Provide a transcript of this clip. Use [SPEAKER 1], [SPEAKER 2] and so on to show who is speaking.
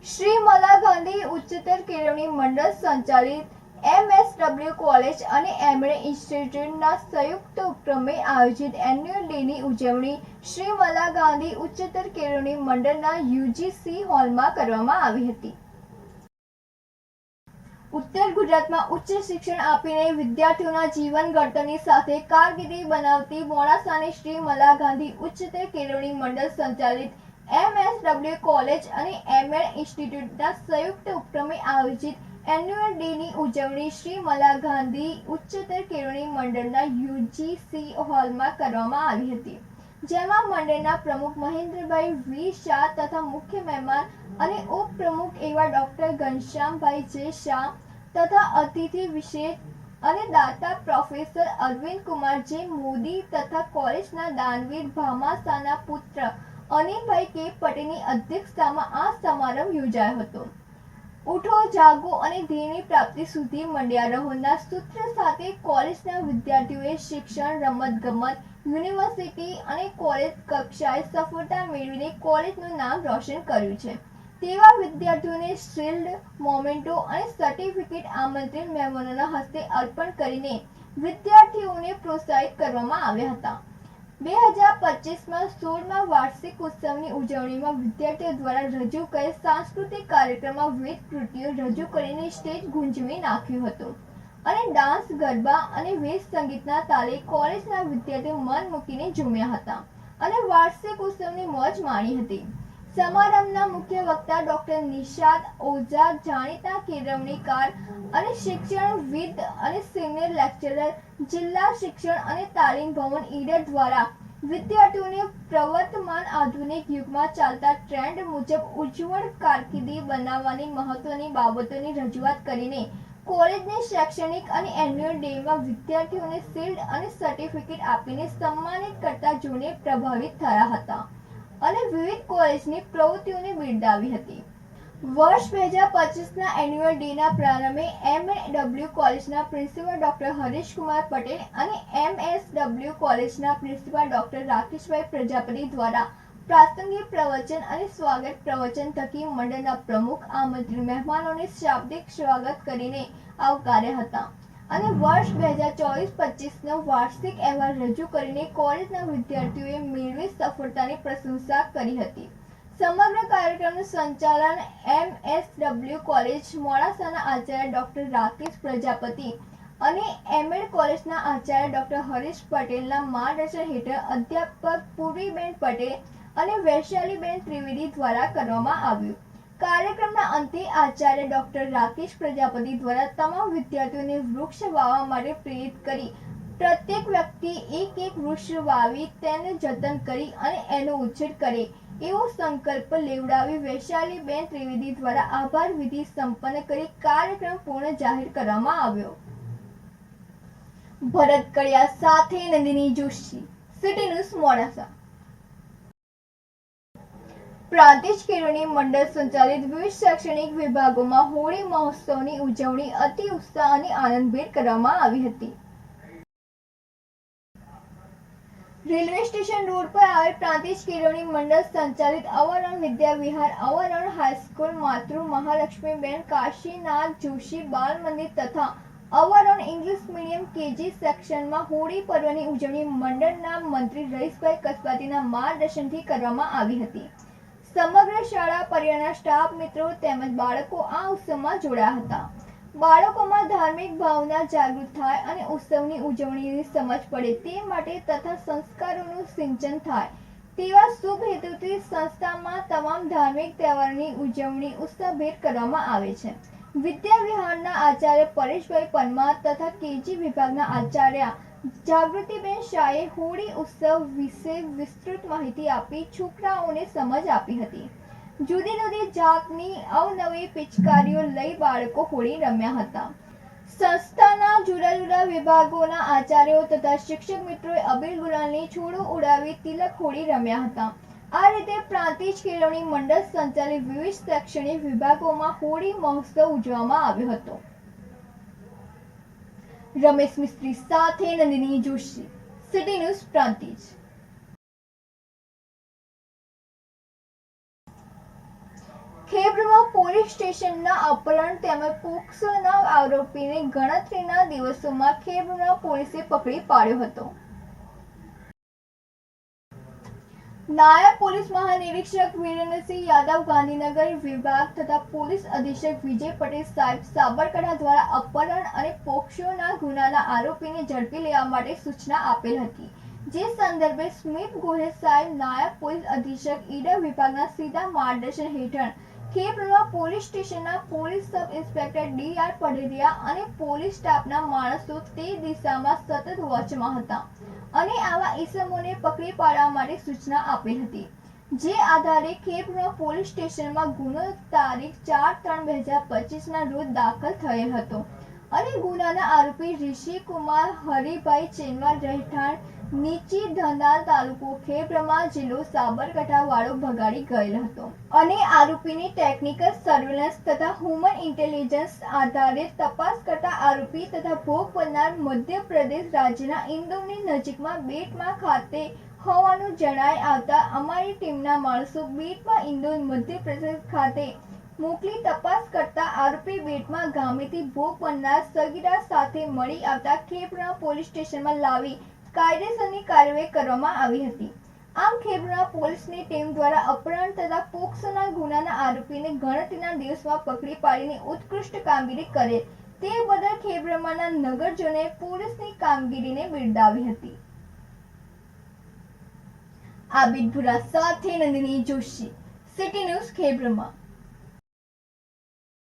[SPEAKER 1] શ્રી મલા ગાંધી ઉચ્ચતર કેળવણી મંડળ સંચાલિત MSW કોલેજ અને એમણે ઇન્સ્ટિટ્યૂટના સંયુક્ત ઉપક્રમે આયોજિત એન્યુઅલ ડેની ઉજવણી શ્રી મલા ગાંધી ઉચ્ચતર કેળવણી મંડળના UGC હોલમાં કરવામાં આવી હતી. ઉત્તર ગુજરાતમાં ઉચ્ચ શિક્ષણ આપીને વિદ્યાર્થીઓના જીવન ઘડતરની સાથે કારકિર્દી બનાવતી મોડાસાની શ્રી મલા ગાંધી ઉચ્ચતર કેળવણી મંડળ સંચાલિત MSW કોલેજ અને એમએડ ઇન્સ્ટિટ્યૂટના સંયુક્ત ઉપક્રમે આયોજિત એન્યુઅલ ડેની ઉજવણી શ્રી મલા ગાંધી ઉચ્ચતર કેળવણી મંડળના UGC હોલમાં કરવામાં આવી હતી. જેમાં મંડળના પ્રમુખ મહેન્દ્રભાઈ V. શાહ તથા મુખ્ય મહેમાન અને ઉપપ્રમુખ એવા ડોક્ટર ઘનશ્યામભાઈ J. શાહ તથા અતિથિ વિશેષ અને દાતા પ્રોફેસર અરવિંદ કુમાર J. મોદી તથા કોલેજના દાનવીર ભામાસાના પુત્ર અનિલભાઈ K. પટેલની અધ્યક્ષતામાં આ સમારંભ યોજાયો હતો. ઉઠો જાગો અને ધ્યેયની પ્રાપ્તિ સુધી મંડ્યા રહોના સૂત્ર સાથે કોલેજના વિદ્યાર્થીઓએ શિક્ષણ, રમતગમત, યુનિવર્સિટી અને કોલેજ કક્ષાએ સફળતા મેળવીને કોલેજનું નામ રોશન કર્યું છે. તેવા વિદ્યાર્થીઓને શિલ્ડ, મોમેન્ટો અને સર્ટિફિકેટ આમંત્રિત મહેમાનોના હસ્તે અર્પણ કરીને વિદ્યાર્થીઓને પ્રોત્સાહિત કરવામાં આવ્યા હતા. 2025માં 16મા વાર્ષિક ઉત્સવની ઉજવણીમાં વિદ્યાર્થીઓ દ્વારા રજૂ કરેલ સાંસ્કૃતિક કાર્યક્રમમાં વિવિધ કૃતિઓ રજૂ કરીને સ્ટેજ ગુંજવી નાખ્યું હતું અને ડાન્સ, ગરબા અને વેશ સંગીતના તાલે કોલેજના વિદ્યાર્થીઓ મન મૂકીને ઝૂમ્યા હતા અને વાર્ષિક ઉત્સવની મોજ માણી હતી. સમારંભના મુખ્ય વક્તા ડોક્ટર નિશાદ ઓઝા, જાણીતા કેળવણીકાર અને શિક્ષણવિદ અને સિનિયર લેક્ચરર, જિલ્લા શિક્ષણ અને તાલીમ ભવન ઈડર દ્વારા વિદ્યાર્થીઓને પ્રવર્તમાન આધુનિક યુગમાં ચાલતા ટ્રેન્ડ મુજબ ઉજ્જવળ કારકિર્દી બનાવવાની મહત્વની બાબતોની રજૂઆત કરીને કોલેજની શૈક્ષણિક અને એન્યુઅલ ડેમાં વિદ્યાર્થીઓને શિલ્ડ અને સર્ટિફિકેટ આપીને સન્માનિત કરતા જોઈને પ્રભાવિત થયા હતા અને વિવિધ કોલેજની પ્રવૃત્તિઓને બિરદાવી હતી. વર્ષ 2025ના એન્યુઅલ ડેના પ્રારંભે MSW કોલેજના પ્રિન્સિપાલ ડોક્ટર હરીશકુમાર પટેલ અને MSW કોલેજના પ્રિન્સિપાલ ડોક્ટર રાકેશભાઈ પ્રજાપતિ દ્વારા પ્રાસંગિક પ્રવચન અને સ્વાગત પ્રવચન થકી મંડળના પ્રમુખ આમંત્રિત મહેમાનોને શાબ્દિક સ્વાગત કરીને આવકાર્યા હતા અને વર્ષ 2024-25નો વાર્ષિક અહેવાલ રજૂ કરીને કોલેજના વિદ્યાર્થીઓએ મેળવેલ સફળતાની પ્રશંસા કરી હતી. સમગ્ર કાર્યક્રમનું સંચાલન MSW college મોડાસાના Acharya doctor Rakesh Prajapati અને એમએડ કોલેજના આચાર્ય ડોક્ટર હરીશ પટેલના માર્ગદર્શન હેઠળ અધ્યાપક પૂર્વીબેન પટેલ અને વૈશાલીબેન ત્રિવેદી દ્વારા કરવામાં આવ્યું. કાર્યક્રમના અંતે આચાર્ય ડોક્ટર રાકેશ પ્રજાપતિ દ્વારા તમામ વિદ્યાર્થીઓને વૃક્ષ વાવવા માટે પ્રેરિત કરી પ્રત્યેક વ્યક્તિ એક વૃક્ષ વાવી તેનું જતન કરી અને એનો ઉછેર કરે એવો સંકલ્પ લેવડાવી વૈશાલીબેન ત્રિવેદી દ્વારા આભાર વિધિ સંપન્ન કરી કાર્યક્રમ પૂર્ણ જાહેર કરવામાં આવ્યો. ભરત કડિયા સાથે નંદિની જોશી, સિટી ન્યૂઝ મોડાસા. પ્રાંતિજ કેળવણી મંડળ સંચાલિત વિવિધ શૈક્ષણિક વિભાગોમાં હોળી મહોત્સવની ઉજવણી અતિ ઉત્સાહ અને આનંદભેર કરવામાં આવી હતી. રેલવે સ્ટેશન રોડ પર આવેલ પ્રાંતિજ કેળવણી મંડળ સંચાલિત અવરણ વિદ્યા વિહાર, અવરણ હાઈસ્કૂલ, માતૃ મહાલક્ષ્મીબેન કાશીનાથ જોશી બાલ મંદિર તથા અવરણ ઇંગ્લિશ મીડિયમ KG સેક્શનમાં હોળી પર્વની ઉજવણી મંડળના મંત્રી રહીશભાઈ કસબાતીના માર્ગદર્શનથી કરવામાં આવી હતી. સમગ્ર શાળા પરિવારના સ્ટાફ મિત્રો તેમજ બાળકો આ ઉત્સવમાં જોડાયા હતા. બાળકોમાં ધાર્મિક ભાવના જાગૃત થાય અને ઉત્સવની ઉજવણીની સમજ પડે તે માટે તથા સંસ્કારોનું સિંચન થાય તેવા શુભ હેતુથી સંસ્થામાં તમામ ધાર્મિક તહેવારોની ઉજવણી ઉત્સાહભેર કરવામાં આવે છે. વિદ્યા વિહારના આચાર્ય પરેશભાઈ પરમાર તથા KG વિભાગના આચાર્ય જાગૃતિબેન શાહે હોળી ઉત્સવ વિશે વિસ્તૃત માહિતી આપી છોકરાઓને સમજ આપી હતી. જુદી જુદી જાતની અવનવી પિચકારીઓ લઈ બાળકો હોળી રમ્યા હતા. સંસ્થાના જુદા જુદા વિભાગોના આચાર્યો તથા શિક્ષક મિત્રોએ અબીલ ગુલાલની છોડો ઉડાવી તિલક હોળી રમ્યા હતા. આ રીતે પ્રાંતિજ કેળવણી મંડળ સંચાલિત વિવિધ શૈક્ષણિક વિભાગોમાં હોળી મહોત્સવ ઉજવવામાં આવ્યો હતો. રમેશ મિસ્ત્રી સાથે નંદિની જોશી, સિટી ન્યૂઝ પ્રાંતિજ. ખેબ્રમાં પોલીસ સ્ટેશનના અપહરણ તેમજ પોક્સોના આરોપીને ગણતરીના દિવસોમાં ખેબ્રમાં પોલીસે પકડી પાડ્યો હતો. નાયબ પોલીસ મહાનિરીક્ષક વીરેન્દ્રસિંહ યાદવ ગાંધીનગર વિભાગ તથા પોલીસ અધિક્ષક વિજય પટેલ સાહેબ સાબરકાંઠા દ્વારા અપહરણ અને પોક્સોના ગુનાના આરોપીને ઝડપી લેવા માટે સૂચના આપેલ હતી. જે સંદર્ભે સ્મિત ગોહિલ સાહેબ નાયબ પોલીસ અધિક્ષક ઈડર વિભાગના સીધા માર્ગદર્શન હેઠળ ખેબ્રમાં પોલીસ સ્ટેશનના પોલીસ સબ ઇન્સ્પેક્ટર ડી.આર. પઢેરિયા અને પોલીસ સ્ટાફના માણસો તે દિશામાં સતત વોચમાં હતા અને આવા ઈસમોને પકડી પાડવા માટે સૂચના આપી હતી. જે આધારે ખેબ્રમાં પોલીસ સ્ટેશનમાં ગુનો તારીખ 4/3/2025 ના રોજ દાખલ થયેલ હતો અને ગુનાના આરોપી ઋષિકુમાર હરિભાઈ ચેનવા રહેઠાણ નીચી ધનાલ તાલુકો ખેબ્રમાં જિલ્લો સાબરકાંઠા વાળો ભગાડી ગયેલ હતો અને આરોપીની ટેકનિકલ સર્વેલન્સ તથા હ્યુમન ઇન્ટેલિજન્સ આધારે તપાસ કરતા આરોપી તથા ભોગ બનનાર મધ્યપ્રદેશ રાજ્યના ઇન્દોરની નજીકમાં બેટમાં ખાતે હોવાનું જણાઈ આવતા અમારી ટીમના માણસો બેટમાં ઇન્દોર મધ્યપ્રદેશ ખાતે મોકલી તપાસ કરતા આરોપી બેટમાં ગામેથી ભોગ બનનાર સગીરા સાથે મળી આવતા ખેબ્રા પોલીસ સ્ટેશનમાં લાવી કાયદેસરની કાર્યવાહી કરવામાં આવી હતી. આમ ખેબ્રા પોલીસની ટીમ દ્વારા અપહરણ તથા પોક્સોના ગુનાના આરોપીને ગણતરીના દિવસમાં પકડી પાડીને ઉત્કૃષ્ટ કામગીરી કરેલ તે બદલ ખેબ્રામાંના નગરજનોએ પોલીસની કામગીરીને બિરદાવી હતી. આબિદ ભુરા સાથે નંદિની જોશી, સિટી ન્યૂઝ ખેબ્રામાં.